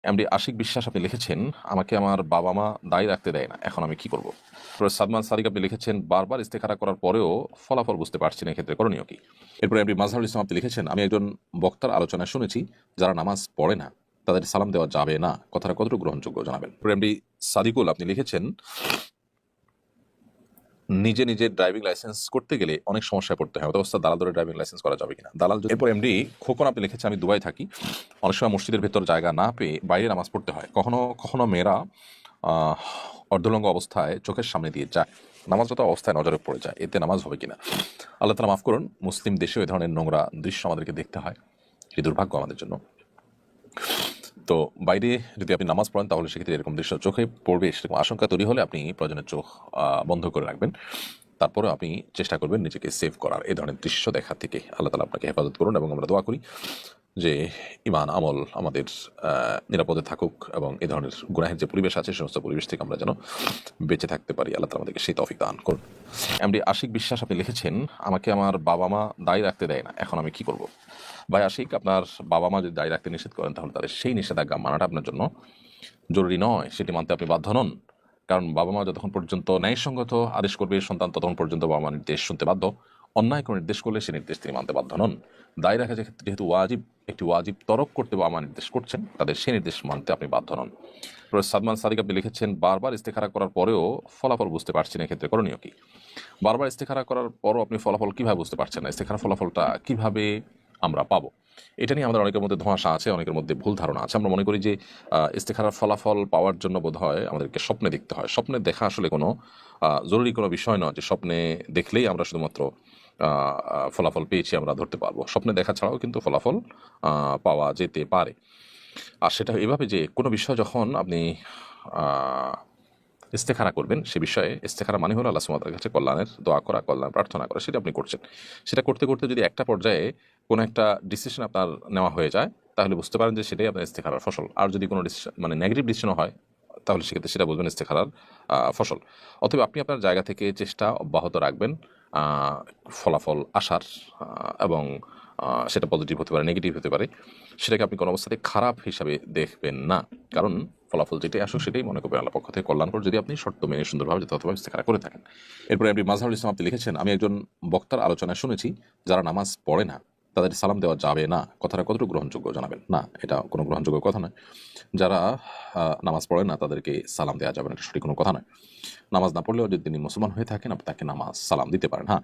MD Ashiq বিশ্বাস আপনি লিখেছেন, আমাকে আমার বাবা মা দায়ী রাখতে দেয় না, এখন আমি কি করব? সাদমান সাদিক আপনি লিখেছেন, বারবার ইস্তেখারা করার পরেও ফলাফল বুঝতে পারছি না, এক্ষেত্রে করণীয় কি? এরপরে এমডি মাজহারুল ইসলাম আপনি লিখেছেন, আমি একজন বক্তার আলোচনায় শুনেছি যারা নামাজ পড়ে না তাদের সালাম দেওয়া যাবে না, কথাটা কতটুকু গ্রহণযোগ্য জানাবেন। এমডি সাদিকুল আপনি লিখেছেন, নিজে ড্রাইভিং লাইসেন্স করতে গেলে অনেক সমস্যায় পড়তে হয়, অবস্থা দালাল ধরে ড্রাইভিং লাইসেন্স করা যাবে কিনা দালাল। এরপর এমডি খোকন আপনি লিখেছেন, আমি দুবাই থাকি, অনেক সময় মসজিদের ভেতর জায়গা না পেয়ে বাইরে নামাজ পড়তে হয়, কখনো কখনো মেয়েরা অর্ধলঙ্গ অবস্থায় চোখের সামনে দিয়ে যায়, নামাজরত অবস্থায় নজরে পড়ে যায়, এতে নামাজ হবে কিনা? আল্লাহ তাআলা মাফ করুন, মুসলিম দেশেও এই ধরনের নোংরা দৃশ্য আমাদেরকে দেখতে হয়, এই দুর্ভাগ্য আমাদের জন্য। তো বাইরে যদি আপনি নামাজ পড়েন তাহলে সেক্ষেত্রে এরকম দৃশ্য চোখে পড়বে, সেরকম আশঙ্কা তৈরি হলে আপনি প্রয়োজনের চোখ বন্ধ করে রাখবেন। তারপরে আপনি চেষ্টা করবেন নিজেকে সেভ করার এই ধরনের দৃশ্য দেখা থেকে। আল্লাহ তাআলা আপনাকে হেফাজত করুন এবং আমরা দোয়া করি যে ঈমান আমল আমাদের নিরাপদে থাকুক এবং এই ধরনের গুনাহের যে পরিবেশ আছে সমস্ত পরিবেশ থেকে আমরা যেন বেঁচে থাকতে পারি। আল্লাহ তাআলা আমাদেরকে সেই তৌফিক দান করুন। এমডি আশিক বিশ্বাস আপনি লিখেছেন, আমাকে আমার বাবা মা দায়ী রাখতে দেয় না, এখন আমি কি করব? ভাই আশিক, আপনার বাবা মা যদি দায়ী রাখতে নিষেধ করেন তাহলে তাদের সেই নিষেধাজ্ঞা মানাটা আপনার জন্য জরুরি নয়, সেটি মানতে আপনি বাধ্য নন। কারণ বাবা মা যতক্ষণ পর্যন্ত ন্যায়সঙ্গত আদেশ করবে সন্তান ততক্ষণ পর্যন্ত বাবা মা নির্দেশ শুনতে বাধ্য। অন্যায় কোনো নির্দেশ করলে সে নির্দেশ তিনি মানতে বাধ্য নন। দায়ী রাখা যেহেতু ওয়াজিব, একটি ওয়াজিব তরক করতে বাবা মা নির্দেশ করছেন, তাদের সেই নির্দেশ মানতে আপনি বাধ্য নন। সাদমান সাদিক আপনি লিখেছেন, বারবার ইস্তেখারা করার পরেও ফলাফল বুঝতে পারছি না, এক্ষেত্রে করণীয় কি? বারবার ইস্তেখারা করার পরও আপনি ফলাফল কিভাবে বুঝতে পারছেন না, ইস্তেখারার ফলাফলটা কিভাবে আমরা পাবো? এটা নিয়ে আমাদের অনেকের মধ্যে ধোঁয়াশা আছে, অনেকের মধ্যে ভুল ধারণা আছে। আমরা মনে করি যে ইস্তেখারার ফলাফল পাওয়ার জন্য বোধ হয় আমাদেরকে স্বপ্নে দেখতে হয়। স্বপ্নে দেখা আসলে কোনো জরুরি কোনো বিষয় নয় যে স্বপ্নে দেখলেই আমরা শুধুমাত্র ফলাফল পেয়েছি আমরা ধরতে পারবো। স্বপ্নে দেখা ছাড়াও কিন্তু ফলাফল পাওয়া যেতে পারে। আর সেটা এভাবে যে কোনো বিষয় যখন আপনি ইস্তেখারা করবেন, সে বিষয়ে ইস্তেখারা মানে হলো আল্লাহ সুবহানাহু ওয়া তাআলার কাছে কল্যাণের দোয়া করা, কল্যাণ প্রার্থনা করা, সেটা আপনি করছেন। সেটা করতে করতে যদি একটা পর্যায়ে কোনো একটা ডিসিশন আপনার নেওয়া হয়ে যায় তাহলে বুঝতে পারেন যে সেটাই আপনার ইস্তেখারার ফসল। আর যদি কোনো ডিসিশন মানে নেগেটিভ ডিসিশনও হয় তাহলে সেক্ষেত্রে সেটা বুঝবেন ইস্তেখারার ফসল। অতএব আপনি আপনার জায়গা থেকে চেষ্টা অব্যাহত রাখবেন ফলাফল আসার, এবং সেটা পজিটিভ হতে পারে, নেগেটিভ হতে পারে, সেটাকে আপনি কোনো অবস্থাতে খারাপ হিসাবে দেখবেন না। কারণ ফলাফল যেটাই আসুক সেটাই মনে করবেন আল্লাহ পক্ষ থেকে কল্যাণকর, যদি আপনি শর্ত মেনে সুন্দরভাবে যথাযথভাবে ইস্তেখারা করে থাকেন। এরপরে এমডি মাজহারুল ইসলাম আপনি লিখেছেন, আমি একজন বক্তার আলোচনায় শুনেছি যারা নামাজ পড়ে না তাদের সালাম দেওয়া যাবে না, কথাটা কতটুকু গ্রহণযোগ্য জানাবেন। না, এটা কোনো গ্রহণযোগ্য কথা নয়। যারা নামাজ পড়ে না তাদেরকে সালাম দেওয়া যাবে না, এটা সঠিক কোনো কথা নয়। নামাজ না পড়লেও যদি তিনি মুসলমান হয়ে থাকেন আপনি তাকে নামাজ সালাম দিতে পারেন। হ্যাঁ,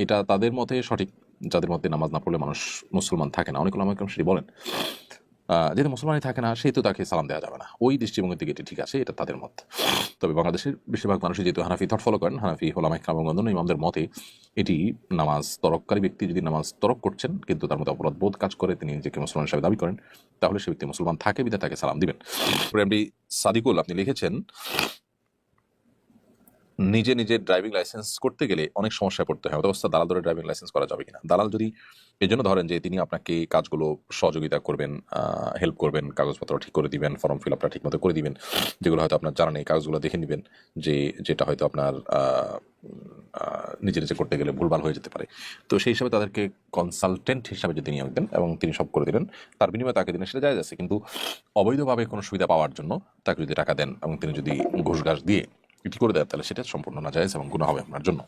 এটা তাদের মতে সঠিক যাদের মধ্যে নামাজ না পড়লে মানুষ মুসলমান থাকে না। অনেক ওলামা কেরাম সেটি বলেন, যেহেতু মুসলমানই থাকে না সেহেতু তাকে সালাম দেওয়া যাবে না। ওই দৃষ্টিভঙ্গি থেকে এটি ঠিক আছে, এটা তাদের মত। তবে বাংলাদেশের বেশিরভাগ মানুষই যেহেতু হানাফি থট ফলো করেন, হানাফি ওলামা কেরাম এবং অন্যান্য ইমামদের মতে এটি নামাজ তরককারী ব্যক্তি যদি নামাজ তরক করছেন কিন্তু তার মধ্যে অপরাধ বোধ কাজ করে, তিনি নিজেকে মুসলমান হিসাবে দাবি করেন, তাহলে সে ব্যক্তি মুসলমান থাকে বিধায় তাকে সালাম দিবেন। এমডি সাদিকুল আপনি লিখেছেন, নিজে ড্রাইভিং লাইসেন্স করতে গেলে অনেক সমস্যায় পড়তে হয়, অবস্থা দালাল ধরে ড্রাইভিং লাইসেন্স করা যাবে কিনা? দালাল যদি এই জন্য ধরেন যে তিনি আপনাকে কাজগুলো সহযোগিতা করবেন, হেল্প করবেন, কাগজপত্র ঠিক করে দিবেন, ফর্ম ফিল আপটা ঠিক মতো করে দিবেন, যেগুলো হয়তো আপনার জানা নেই কাগজগুলো দেখে নেবেন, যে যেটা হয়তো আপনার নিজে করতে গেলে ভুলভাল হয়ে যেতে পারে। তো সেই হিসাবে তাদেরকে কনসালটেন্ট হিসাবে যদি নিয়োগ দেন এবং তিনি সব করে দিলেন, তার বিনিময়ে তাকে দিলেন, সেটা জায়েজ আছে। কিন্তু অবৈধভাবে কোনো সুবিধা পাওয়ার জন্য তাকে যদি টাকা দেন এবং তিনি যদি ঘুষ ঘাস দিয়ে এটি করে দেন তাহলে সেটা সম্পূর্ণ নাজায়েজ এবং গুনাহ হবে আপনার জন্য।